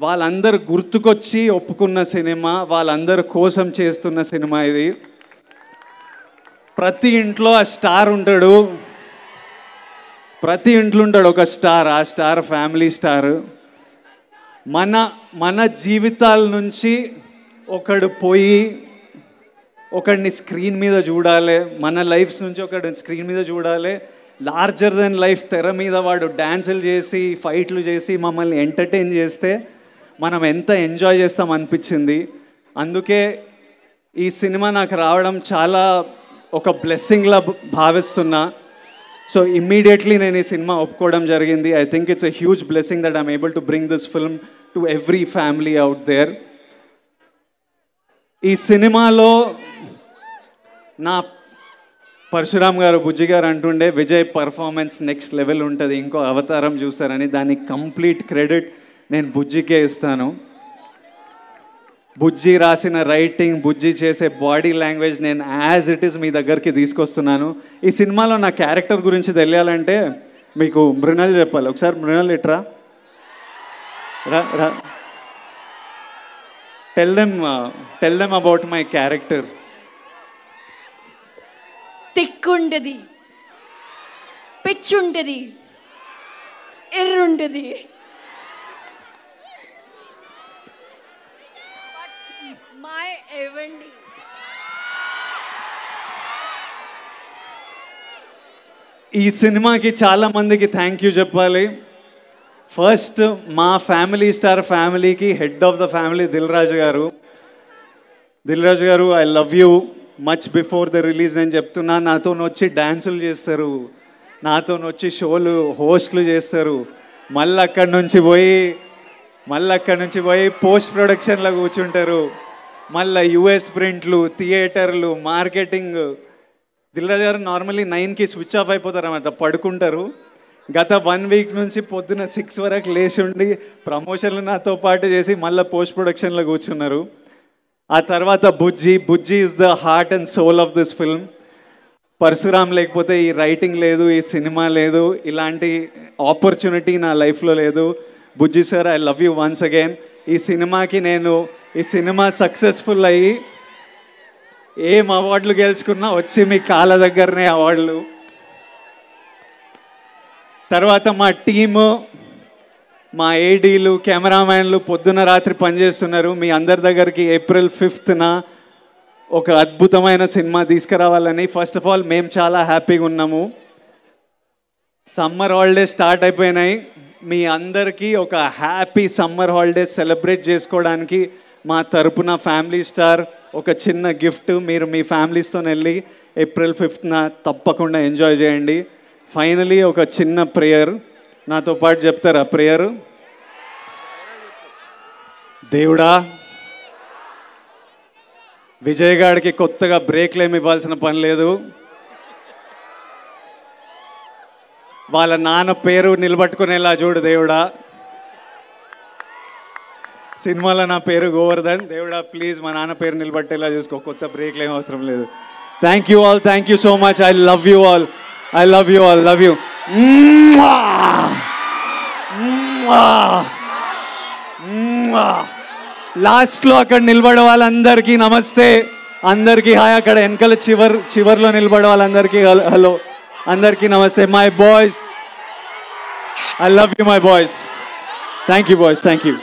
వాళ్ళందరూ గుర్తుకొచ్చి ఒప్పుకున్న సినిమా, వాళ్ళందరి కోసం చేస్తున్న సినిమా ఇది. ప్రతి ఇంట్లో ఆ స్టార్ ఉంటాడు, ప్రతి ఇంట్లో ఉంటాడు ఒక స్టార్. ఆ స్టార్ ఫ్యామిలీ స్టార్. మన జీవితాల నుంచి ఒకడు పోయి ఒకడిని స్క్రీన్ మీద చూడాలి, మన లైఫ్స్ నుంచి ఒకడిని స్క్రీన్ మీద చూడాలి. లార్జర్ దెన్ లైఫ్ తెర మీద వాడు డ్యాన్సులు చేసి ఫైట్లు చేసి మమ్మల్ని ఎంటర్టైన్ చేస్తే మనం ఎంత ఎంజాయ్ చేస్తాం అనిపించింది. అందుకే ఈ సినిమా నాకు రావడం చాలా ఒక బ్లెస్సింగ్లా భావిస్తున్నా. సో ఇమ్మీడియట్లీ నేను ఈ సినిమా ఒప్పుకోవడం జరిగింది. I think it's a huge blessing that I'm able to bring this film to every family out there. ఈ సినిమాలో నా పరశురామ్ గారు, బుజ్జి గారు అంటుండే విజయ్ పర్ఫార్మెన్స్ నెక్స్ట్ లెవెల్ ఉంటుంది, ఇంకో అవతారం చూస్తారని. దానికి కంప్లీట్ క్రెడిట్ నేను బుజ్జికే ఇస్తాను. బుజ్జి రాసిన రైటింగ్, బుజ్జి చేసే బాడీ లాంగ్వేజ్ నేను యాజ్ ఇట్ ఈస్ మీ దగ్గరికి తీసుకొస్తున్నాను. ఈ సినిమాలో నా క్యారెక్టర్ గురించి తెలియాలంటే మీకు మృణల్ చెప్పాలి. ఒకసారి మృణల్ ఇట్రా, రా. Tell them about my character. తిక్కుంటది, పిచ్చుంటది, ఎర్రుంటది, ఈ సినిమాకి చాలా మందికి థ్యాంక్ యూ చెప్పాలి. ఫస్ట్ మా ఫ్యామిలీ స్టార్ ఫ్యామిలీకి head of the family Dil Raju గారు, I love you much before the release. నేను చెప్తున్నా, నాతో వచ్చి డ్యాన్సులు చేస్తారు, నాతో వచ్చి షోలు హోస్ట్లు చేస్తారు, మళ్ళీ అక్కడి నుంచి పోయి పోస్ట్ ప్రొడక్షన్లో కూర్చుంటారు, మళ్ళీ యుఎస్ ప్రింట్లు, థియేటర్లు, మార్కెటింగ్. దిల్రాజు గారు నార్మల్లీ 9కి స్విచ్ ఆఫ్ అయిపోతారు అన్నమాట, పడుకుంటారు. గత 1 వీక్ నుంచి పొద్దున 6 వరకు లేచి ఉండి ప్రమోషన్లు నాతో పాటు చేసి మళ్ళీ పోస్ట్ ప్రొడక్షన్లో కూర్చున్నారు. ఆ తర్వాత Bujji is the heart and soul of this film. Parasuram లేకపోతే ఈ రైటింగ్ లేదు, ఈ సినిమా లేదు, ఇలాంటి ఆపర్చునిటీ నా లైఫ్లో లేదు. Bujji sir, I love you once again. ఈ సినిమా సక్సెస్ఫుల్ అయ్యి ఏం అవార్డులు గెలుచుకున్నా వచ్చి మీ కాళ్ళ దగ్గరనే అవార్డులు. తర్వాత మా టీము, మా ఏడీలు, కెమెరామ్యాన్లు పొద్దున రాత్రి పనిచేస్తున్నారు. మీ అందరి దగ్గరికి April 5th ఒక అద్భుతమైన సినిమా తీసుకురావాలని. ఫస్ట్ ఆఫ్ ఆల్ మేము చాలా హ్యాపీగా ఉన్నాము. సమ్మర్ హాలిడేస్ స్టార్ట్ అయిపోయినాయి. మీ అందరికీ ఒక హ్యాపీ సమ్మర్ హాలిడేస్ సెలబ్రేట్ చేసుకోవడానికి మా తరపున ఫ్యామిలీ స్టార్ ఒక చిన్న గిఫ్ట్. మీరు మీ ఫ్యామిలీస్తో వెళ్ళి April 5th తప్పకుండా ఎంజాయ్ చేయండి. ఫైనలీ ఒక చిన్న ప్రేయర్ నాతో పాటు చెప్తారా? ప్రేయర్. దేవుడా, విజయ్ గాడికి కొత్తగా బ్రేక్లు ఏమి ఇవ్వాల్సిన పని లేదు. వాళ్ళ నాన్న పేరు నిలబట్టుకునేలా చూడు దేవుడా. సినిమాలో నా పేరు గోవర్ధన్. దేవుడా ప్లీజ్ మా నాన్న పేరు నిలబట్టేలా చూసుకో, కొత్త బ్రేక్లు ఏం అవసరం లేదు. Thank you all, thank you so much. I love you all, I love you all, love you. లాస్ట్లో అక్కడ నిలబడే వాళ్ళందరికీ నమస్తే, అందరికీ హాయ్. అక్కడ వెనకాల చివర్లో నిలబడే వాళ్ళందరికీ హలో, అందరికీ నమస్తే. My boys, I love you my boys. Thank you boys, thank you.